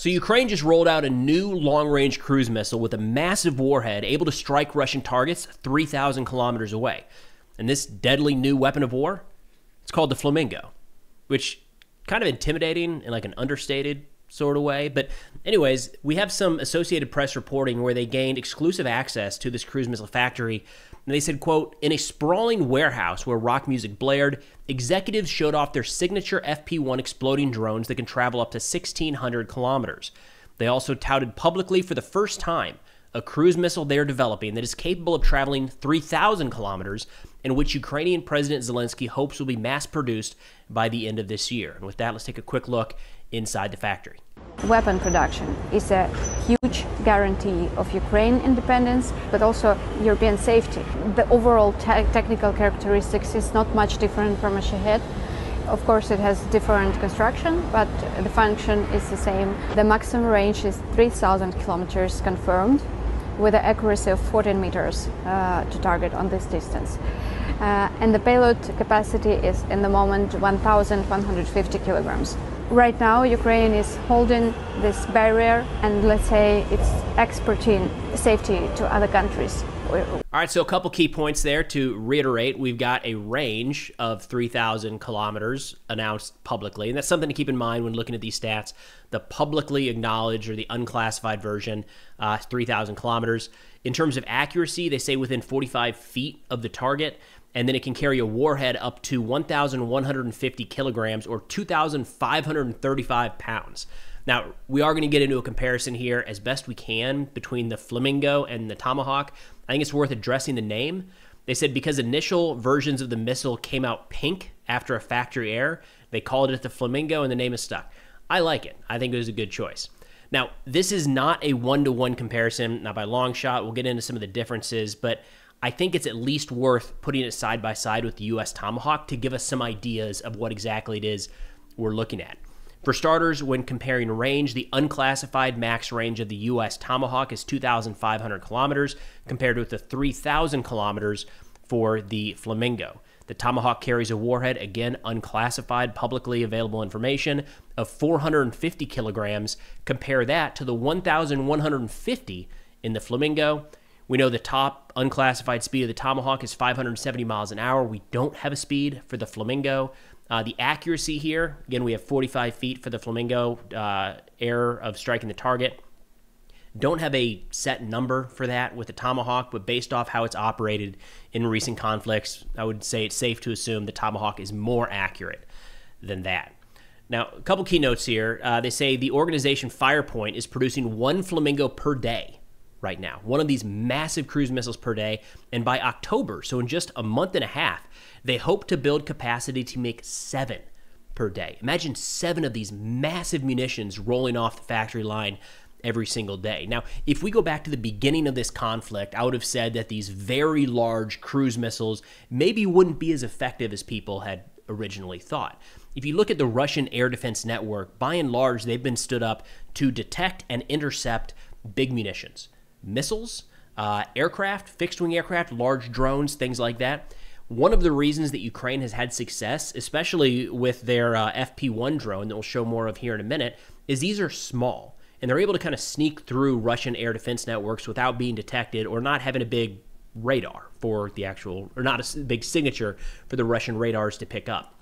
So Ukraine just rolled out a new long-range cruise missile with a massive warhead able to strike Russian targets 3,000 kilometers away. And this deadly new weapon of war, it's called the Flamingo, which kind of intimidating in like an understated sort of way. But anyways, we have some Associated Press reporting where they gained exclusive access to this cruise missile factory. And they said, quote, in a sprawling warehouse where rock music blared, executives showed off their signature FP-1 exploding drones that can travel up to 1,600 kilometers. They also touted publicly for the first time a cruise missile they're developing that is capable of traveling 3,000 kilometers, and which Ukrainian President Zelensky hopes will be mass-produced by the end of this year. And with that, let's take a quick look inside the factory. Weapon production is a huge guarantee of Ukraine independence, but also European safety. The overall technical characteristics is not much different from a Shahed. Of course, it has different construction, but the function is the same. The maximum range is 3,000 kilometers confirmed, with an accuracy of 14 meters to target on this distance. And the payload capacity is, in the moment, 1,150 kilograms. Right now, Ukraine is holding this barrier and, let's say, it's exporting safety to other countries. All right, so a couple key points there to reiterate. We've got a range of 3,000 kilometers announced publicly, and that's something to keep in mind when looking at these stats. The publicly acknowledged or the unclassified version, 3,000 kilometers. In terms of accuracy, they say within 45 feet of the target, and then it can carry a warhead up to 1,150 kilograms or 2,535 pounds. Now, we are going to get into a comparison here as best we can between the Flamingo and the Tomahawk. I think it's worth addressing the name. They said because initial versions of the missile came out pink after a factory error, they called it the Flamingo and the name is stuck. I like it. I think it was a good choice. Now, this is not a one-to-one comparison, not by a long shot. We'll get into some of the differences, but I think it's at least worth putting it side by side with the U.S. Tomahawk to give us some ideas of what exactly it is we're looking at. For starters, when comparing range, the unclassified max range of the U.S. Tomahawk is 2,500 kilometers compared with the 3,000 kilometers for the Flamingo. The Tomahawk carries a warhead, again, unclassified, publicly available information, of 450 kilograms. Compare that to the 1,150 in the Flamingo. We know the top unclassified speed of the Tomahawk is 570 miles an hour. We don't have a speed for the Flamingo. The accuracy here, again, we have 45 feet for the Flamingo, error of striking the target. Don't have a set number for that with the Tomahawk, but based off how it's operated in recent conflicts, I would say it's safe to assume the Tomahawk is more accurate than that. Now, a couple keynotes here. They say the organization Firepoint is producing one Flamingo per day right now, one of these massive cruise missiles per day, and by October, so in just a month and a half, they hope to build capacity to make 7 per day. Imagine 7 of these massive munitions rolling off the factory line every single day. Now, if we go back to the beginning of this conflict, I would have said that these very large cruise missiles maybe wouldn't be as effective as people had originally thought. If you look at the Russian air defense network, by and large, they've been stood up to detect and intercept big munitions, missiles, aircraft, fixed-wing aircraft, large drones, things like that. One of the reasons that Ukraine has had success, especially with their FP-1 drone that we'll show more of here in a minute, is these are small, and they're able to kind of sneak through Russian air defense networks without being detected or not having a big radar for the actual, or not a big signature for the Russian radars to pick up.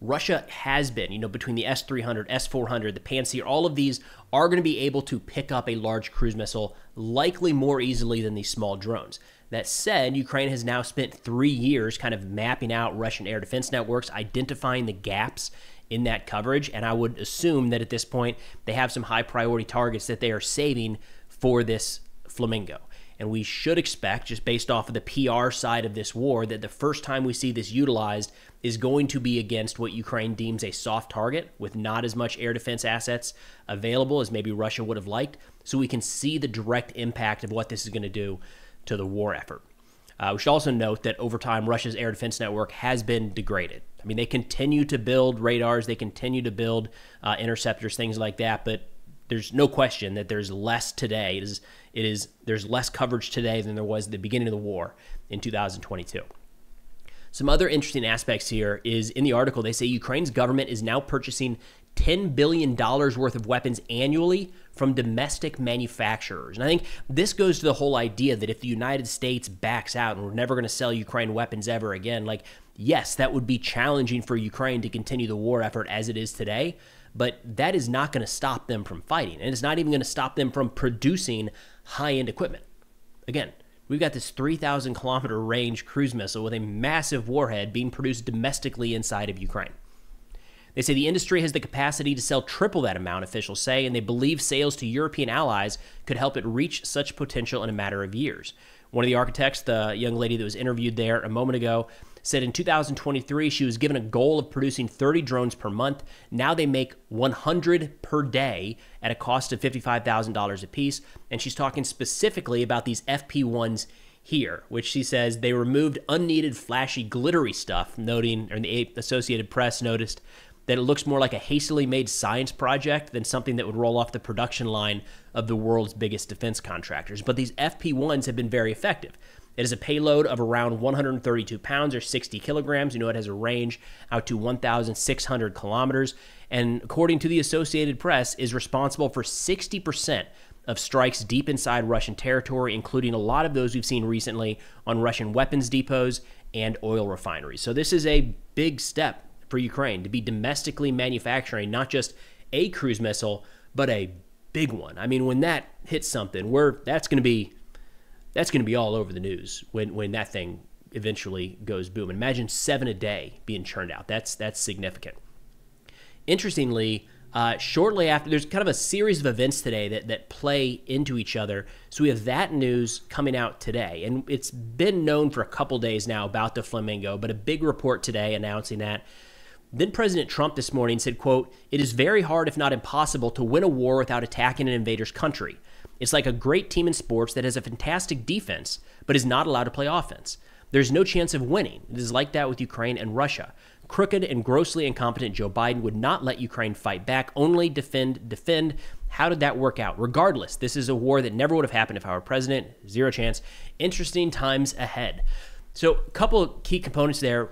Russia has been, between the S-300, S-400, the Pantsir, all of these are going to be able to pick up a large cruise missile, likely more easily than these small drones. That said, Ukraine has now spent 3 years kind of mapping out Russian air defense networks, identifying the gaps in that coverage, and I would assume that at this point they have some high priority targets that they are saving for this Flamingo. And we should expect, just based off of the PR side of this war, that the first time we see this utilized is going to be against what Ukraine deems a soft target with not as much air defense assets available as maybe Russia would have liked. So we can see the direct impact of what this is going to do to the war effort. We should also note that over time, Russia's air defense network has been degraded. I mean, they continue to build radars, they continue to build interceptors, things like that, but there's no question that there's less today. There's less coverage today than there was at the beginning of the war in 2022. Some other interesting aspects here is in the article, they say Ukraine's government is now purchasing $10 billion worth of weapons annually from domestic manufacturers. And I think this goes to the whole idea that if the United States backs out and we're never going to sell Ukraine weapons ever again, like, yes, that would be challenging for Ukraine to continue the war effort as it is today, but that is not going to stop them from fighting. And it's not even going to stop them from producing high-end equipment. Again, we've got this 3,000-kilometer range cruise missile with a massive warhead being produced domestically inside of Ukraine. They say the industry has the capacity to sell triple that amount, officials say, and they believe sales to European allies could help it reach such potential in a matter of years. One of the architects, the young lady that was interviewed there a moment ago, said in 2023 she was given a goal of producing 30 drones per month. Now they make 100 per day at a cost of $55,000 apiece, and she's talking specifically about these FP1s here, which she says they removed unneeded flashy glittery stuff, noting, or the Associated Press noticed, that it looks more like a hastily made science project than something that would roll off the production line of the world's biggest defense contractors. But these FP1s have been very effective. It has a payload of around 132 pounds or 60 kilograms. You know, it has a range out to 1,600 kilometers. And according to the Associated Press, is responsible for 60% of strikes deep inside Russian territory, including a lot of those we've seen recently on Russian weapons depots and oil refineries. So this is a big step for Ukraine to be domestically manufacturing not just a cruise missile, but a big one. I mean, when that hits something, that's going to be all over the news when that thing eventually goes boom. And imagine 7 a day being churned out. That's significant. Interestingly, shortly after, there's kind of a series of events today that play into each other. So we have that news coming out today, and it's been known for a couple days now about the Flamingo, but a big report today announcing that. Then President Trump this morning said, quote, "It is very hard, if not impossible, to win a war without attacking an invader's country. It's like a great team in sports that has a fantastic defense, but is not allowed to play offense. There's no chance of winning. It is like that with Ukraine and Russia. Crooked and grossly incompetent Joe Biden would not let Ukraine fight back, only defend. How did that work out? Regardless, this is a war that never would have happened if I were president. Zero chance. Interesting times ahead." So a couple of key components there.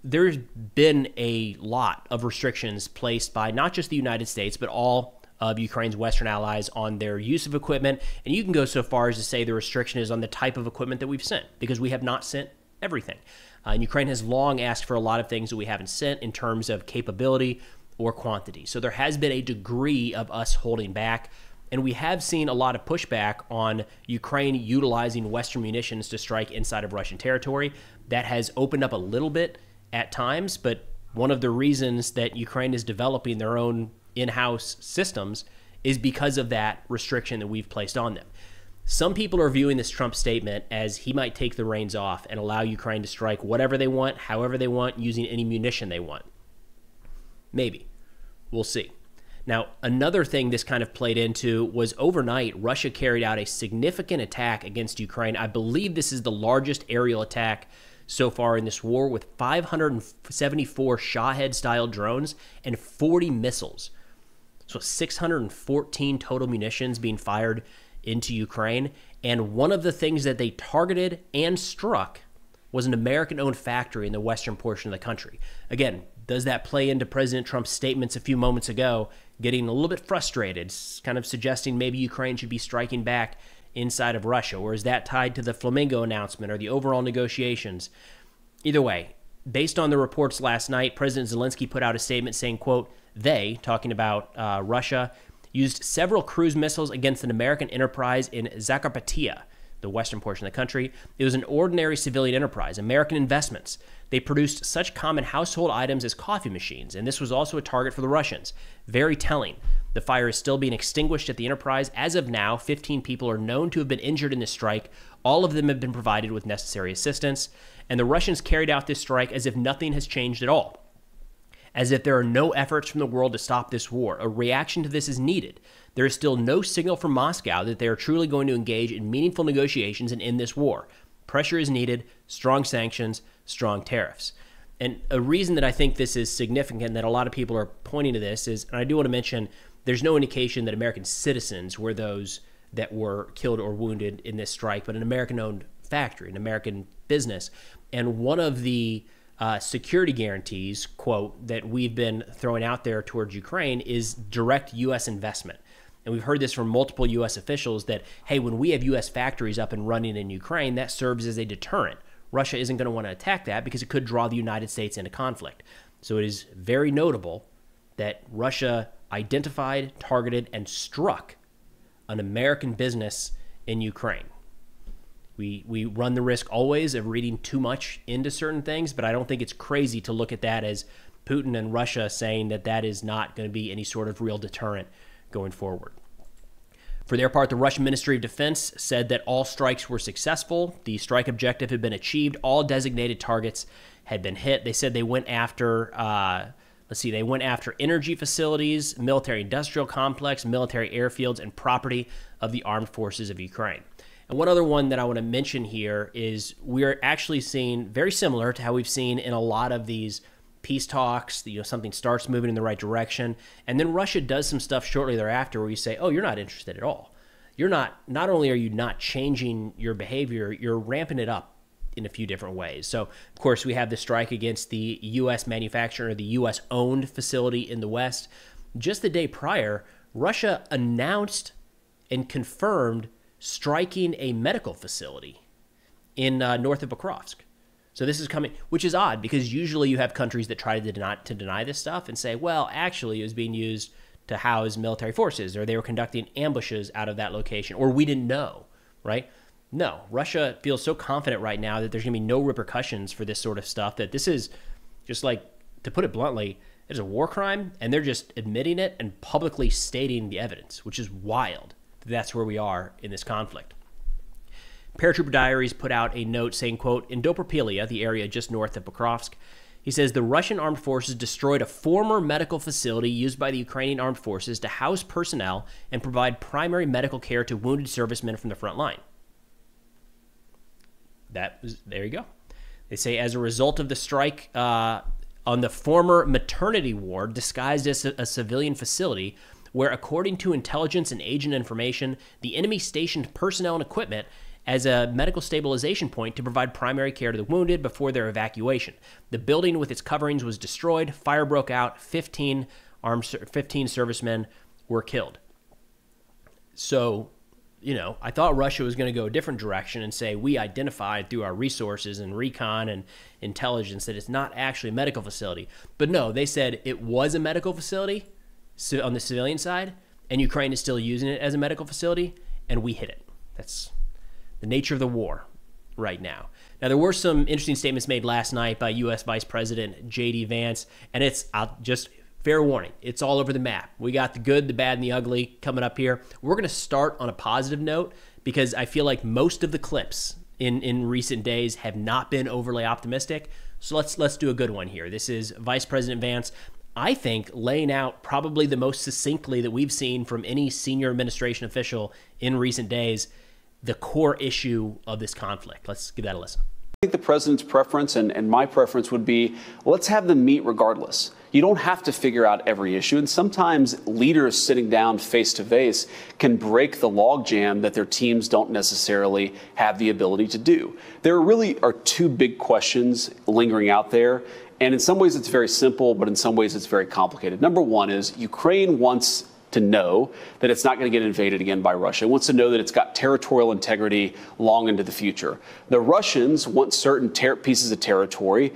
There's been a lot of restrictions placed by not just the United States, but all of Ukraine's Western allies on their use of equipment. And you can go so far as to say the restriction is on the type of equipment that we've sent, because we have not sent everything. And Ukraine has long asked for a lot of things that we haven't sent in terms of capability or quantity. So there has been a degree of us holding back. And we have seen a lot of pushback on Ukraine utilizing Western munitions to strike inside of Russian territory. That has opened up a little bit at times, but one of the reasons that Ukraine is developing their own in-house systems is because of that restriction that we've placed on them. Some people are viewing this Trump statement as he might take the reins off and allow Ukraine to strike whatever they want, however they want, using any munition they want. Maybe. We'll see. Now, another thing this kind of played into was overnight, Russia carried out a significant attack against Ukraine. I believe this is the largest aerial attack so far in this war, with 574 Shahed-style drones and 40 missiles. So 614 total munitions being fired into Ukraine. And one of the things that they targeted and struck was an American-owned factory in the western portion of the country. Again, does that play into President Trump's statements a few moments ago, getting a little bit frustrated, kind of suggesting maybe Ukraine should be striking back inside of Russia? Or is that tied to the Flamingo announcement or the overall negotiations? Either way, based on the reports last night, President Zelensky put out a statement saying, quote, they, talking about Russia, used several cruise missiles against an American enterprise in Zakarpattia, the western portion of the country. It was an ordinary civilian enterprise, American investments. They produced such common household items as coffee machines, and this was also a target for the Russians. Very telling. The fire is still being extinguished at the enterprise. As of now, 15 people are known to have been injured in this strike. All of them have been provided with necessary assistance, and the Russians carried out this strike as if nothing has changed at all, as if there are no efforts from the world to stop this war. A reaction to this is needed. There is still no signal from Moscow that they are truly going to engage in meaningful negotiations and end this war. Pressure is needed, strong sanctions, strong tariffs. And a reason that I think this is significant, that a lot of people are pointing to this, is, and I do want to mention, there's no indication that American citizens were those that were killed or wounded in this strike, but an American-owned factory, an American business. And one of the security guarantees, quote, that we've been throwing out there towards Ukraine is direct U.S. investment. And we've heard this from multiple U.S. officials that, hey, when we have U.S. factories up and running in Ukraine, that serves as a deterrent. Russia isn't going to want to attack that because it could draw the United States into conflict. So it is very notable that Russia identified, targeted, and struck an American business in Ukraine. We run the risk always of reading too much into certain things, but I don't think it's crazy to look at that as Putin and Russia saying that that is not going to be any sort of real deterrent going forward. For their part, the Russian Ministry of Defense said that all strikes were successful. The strike objective had been achieved. All designated targets had been hit. They said they went after, they went after energy facilities, military industrial complex, military airfields, and property of the armed forces of Ukraine. And one other one that I want to mention here is we're actually seeing, very similar to how we've seen in a lot of these peace talks, something starts moving in the right direction, and then Russia does some stuff shortly thereafter where you say, oh, you're not interested at all. Not only are you not changing your behavior, you're ramping it up in a few different ways. So, of course, we have the strike against the U.S. manufacturer, the U.S.-owned facility in the West. Just the day prior, Russia announced and confirmed striking a medical facility in north of Pokrovsk. So this is coming, which is odd because usually you have countries that try to deny this stuff and say, well, actually it was being used to house military forces, or they were conducting ambushes out of that location, or we didn't know, right? No, Russia feels so confident right now that there's going to be no repercussions for this sort of stuff, that this is just like, to put it bluntly, it's a war crime, and they're just admitting it and publicly stating the evidence, which is wild. That's where we are in this conflict. Paratrooper Diaries put out a note saying, quote, in Dobropelia, the area just north of Pokrovsk, he says the Russian armed forces destroyed a former medical facility used by the Ukrainian armed forces to house personnel and provide primary medical care to wounded servicemen from the front line. There you go. They say as a result of the strike on the former maternity ward disguised as a civilian facility, where, according to intelligence and agent information, the enemy stationed personnel and equipment as a medical stabilization point to provide primary care to the wounded before their evacuation. The building with its coverings was destroyed. Fire broke out. 15 servicemen were killed. So, I thought Russia was going to go a different direction and say we identified through our resources and recon and intelligence that it's not actually a medical facility. But no, they said it was a medical facility on the civilian side, and Ukraine is still using it as a medical facility, and we hit it. That's the nature of the war right now. Now, there were some interesting statements made last night by U.S. Vice President J.D. Vance, and just fair warning, it's all over the map. We got the good, the bad, and the ugly coming up here. We're going to start on a positive note because I feel like most of the clips in recent days have not been overly optimistic. So let's do a good one here. This is Vice President Vance, I think, laying out probably the most succinctly that we've seen from any senior administration official in recent days the core issue of this conflict. Let's give that a listen. I think the president's preference and my preference would be, let's have them meet regardless. You don't have to figure out every issue. And sometimes leaders sitting down face to face can break the logjam that their teams don't necessarily have the ability to do. There really are two big questions lingering out there. And in some ways it's very simple, but in some ways it's very complicated. Number one is Ukraine wants to know that it's not going to get invaded again by Russia. It wants to know that it's got territorial integrity long into the future. The Russians want certain pieces of territory,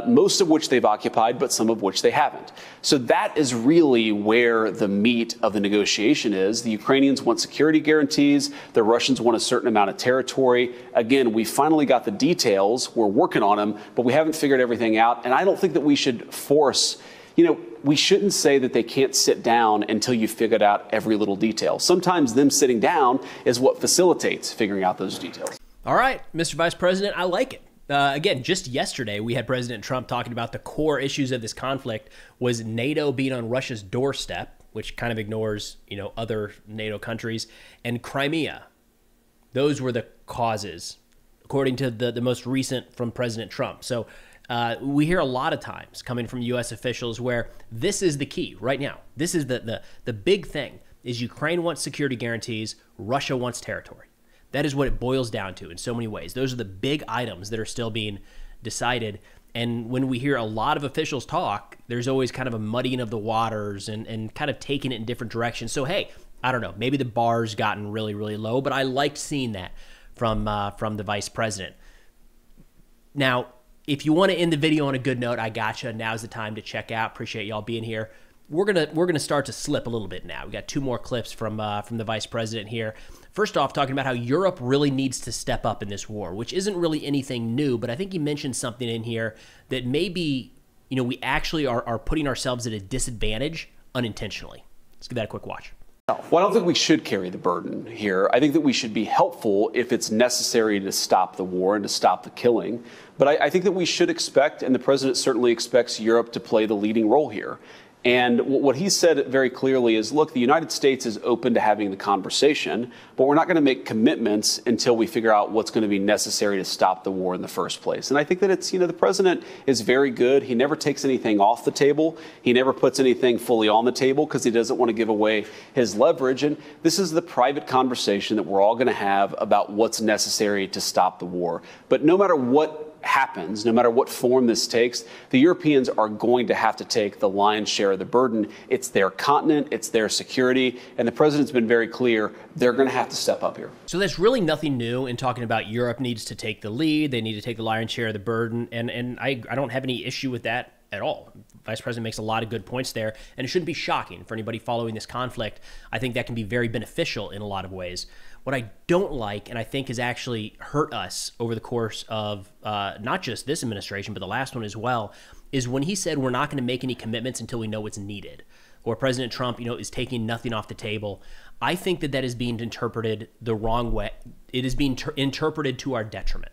most of which they've occupied, but some of which they haven't. So that is really where the meat of the negotiation is. The Ukrainians want security guarantees. The Russians want a certain amount of territory. Again, we finally got the details. We're working on them, but we haven't figured everything out. And I don't think that we should force, we shouldn't say that they can't sit down until you figured out every little detail. Sometimes them sitting down is what facilitates figuring out those details. All right, Mr. Vice President, I like it. Again, just yesterday, we had President Trump talking about the core issues of this conflict was NATO being on Russia's doorstep, which kind of ignores, other NATO countries, and Crimea. Those were the causes, according to the most recent from President Trump. So we hear a lot of times coming from U.S. officials where this is the key right now. This is the big thing is Ukraine wants security guarantees. Russia wants territory. That is what it boils down to in so many ways. Those are the big items that are still being decided. And when we hear a lot of officials talk, there's always kind of a muddying of the waters and kind of taking it in different directions. So, hey, I don't know, maybe the bar's gotten really, really low, but I liked seeing that from the vice president. Now, if you want to end the video on a good note, I gotcha. Now's the time to check out. Appreciate y'all being here. We're gonna start to slip a little bit now. We got 2 more clips from the vice president here. First off, talking about how Europe really needs to step up in this war, which isn't really anything new, but I think he mentioned something in here that maybe, we actually are putting ourselves at a disadvantage unintentionally. Let's give that a quick watch. Well, I don't think we should carry the burden here. I think that we should be helpful if it's necessary to stop the war and to stop the killing. But I think that we should expect, and the president certainly expects, Europe to play the leading role here. And what he said very clearly is, look, the United States is open to having the conversation, but we're not going to make commitments until we figure out what's going to be necessary to stop the war in the first place. And I think that it's, the president is very good. He never takes anything off the table. He never puts anything fully on the table because he doesn't want to give away his leverage. And this is the private conversation that we're all going to have about what's necessary to stop the war. But no matter what happens, no matter what form this takes, the Europeans are going to have to take the lion's share of the burden. It's their continent, it's their security, and the president's been very clear they're going to have to step up here. So there's really nothing new in talking about Europe needs to take the lead, they need to take the lion's share of the burden, and I don't have any issue with that at all. Vice President makes a lot of good points there, and it shouldn't be shocking for anybody following this conflict. I think that can be very beneficial in a lot of ways. What I don't like, and I think has actually hurt us over the course of not just this administration, but the last one as well, is when he said we're not going to make any commitments until we know what's needed, or President Trump, is taking nothing off the table. I think that is being interpreted the wrong way. It is being interpreted to our detriment.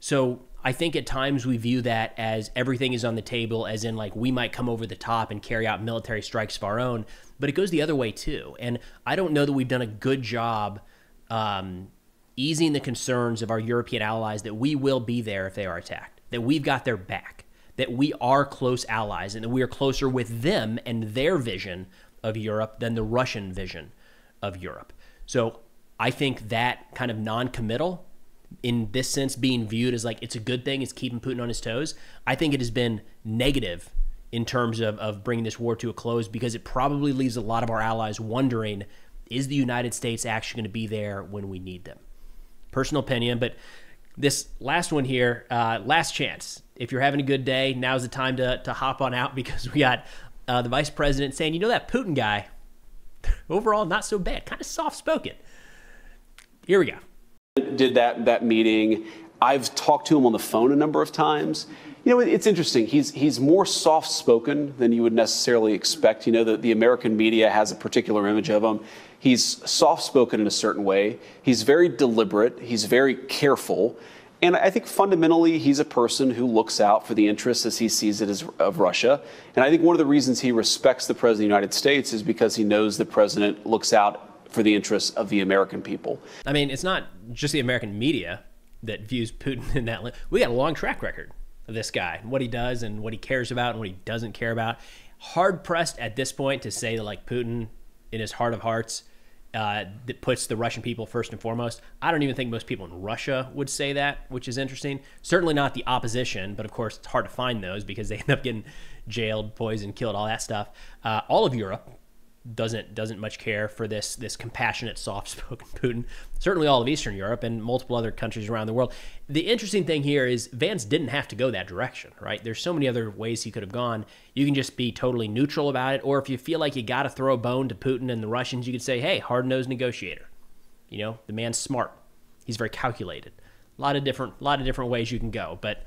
So I think at times we view that as everything is on the table, as in like we might come over the top and carry out military strikes of our own, but it goes the other way too. And I don't know that we've done a good job easing the concerns of our European allies that we will be there if they are attacked, that we've got their back, that we are close allies, and that we are closer with them and their vision of Europe than the Russian vision of Europe. So I think that kind of non-committal, in this sense being viewed as like it's a good thing, it's keeping Putin on his toes, I think it has been negative in terms of bringing this war to a close, because it probably leaves a lot of our allies wondering, is the United States actually going to be there when we need them? Personal opinion, but this last one here, last chance. If you're having a good day, now's the time to hop on out, because we got the vice president saying, that Putin guy, overall not so bad, kind of soft-spoken. Here we go. Did that meeting. I've talked to him on the phone a number of times. It's interesting. He's more soft-spoken than you would necessarily expect. The American media has a particular image of him. He's soft-spoken in a certain way. He's very deliberate. He's very careful. And I think fundamentally he's a person who looks out for the interests, as he sees it, of Russia. And I think one of the reasons he respects the President of the United States is because he knows the President looks out for the interests of the American people. I mean, it's not just the American media that views Putin in that. We got a long track record of this guy, what he does and what he cares about and what he doesn't care about. Hard pressed at this point to say that like Putin, in his heart of hearts, that puts the Russian people first and foremost. I don't even think most people in Russia would say that, which is interesting. Certainly not the opposition, but of course it's hard to find those because they end up getting jailed, poisoned, killed, all that stuff. All of Europe doesn't much care for this compassionate, soft-spoken Putin. Certainly all of Eastern Europe and multiple other countries around the world. The interesting thing here is Vance didn't have to go that direction, right? There's so many other ways he could have gone. You can just be totally neutral about it, or if you feel like you got to throw a bone to Putin and the Russians, you could say, hey, hard-nosed negotiator. The man's smart. He's very calculated. A lot of different ways you can go, but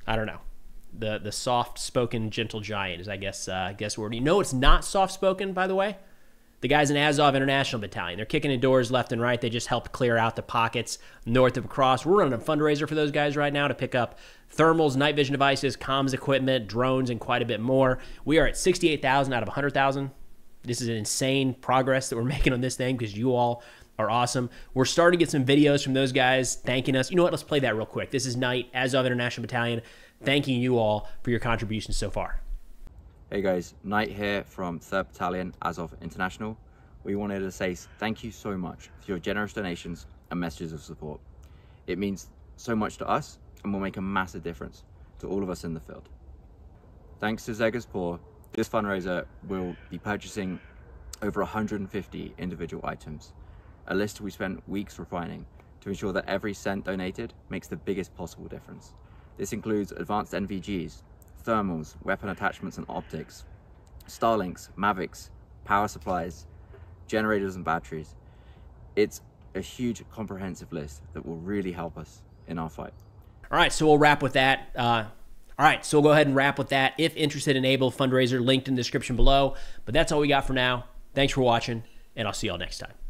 I don't know. The soft-spoken gentle giant is, I guess word. It's not soft-spoken, by the way? The guys in Azov International Battalion. They're kicking in doors left and right. They just helped clear out the pockets north of Cross. We're running a fundraiser for those guys right now to pick up thermals, night vision devices, comms equipment, drones, and quite a bit more. We are at 68,000 out of 100,000. This is an insane progress that we're making on this thing because you all are awesome. We're starting to get some videos from those guys thanking us. You know what? Let's play that real quick. This is Knight, Azov International Battalion, thanking you all for your contributions so far. Hey guys, Knight here from 3rd Battalion, Azov International. We wanted to say thank you so much for your generous donations and messages of support. It means so much to us and will make a massive difference to all of us in the field. Thanks to Zega's Paw, this fundraiser will be purchasing over 150 individual items, a list we spent weeks refining to ensure that every cent donated makes the biggest possible difference. This includes advanced NVGs, thermals, weapon attachments and optics, Starlinks, Mavics, power supplies, generators and batteries. It's a huge comprehensive list that will really help us in our fight. All right, so we'll wrap with that. So we'll go ahead and wrap with that. If interested, enable fundraiser linked in the description below. But that's all we got for now. Thanks for watching, and I'll see y'all next time.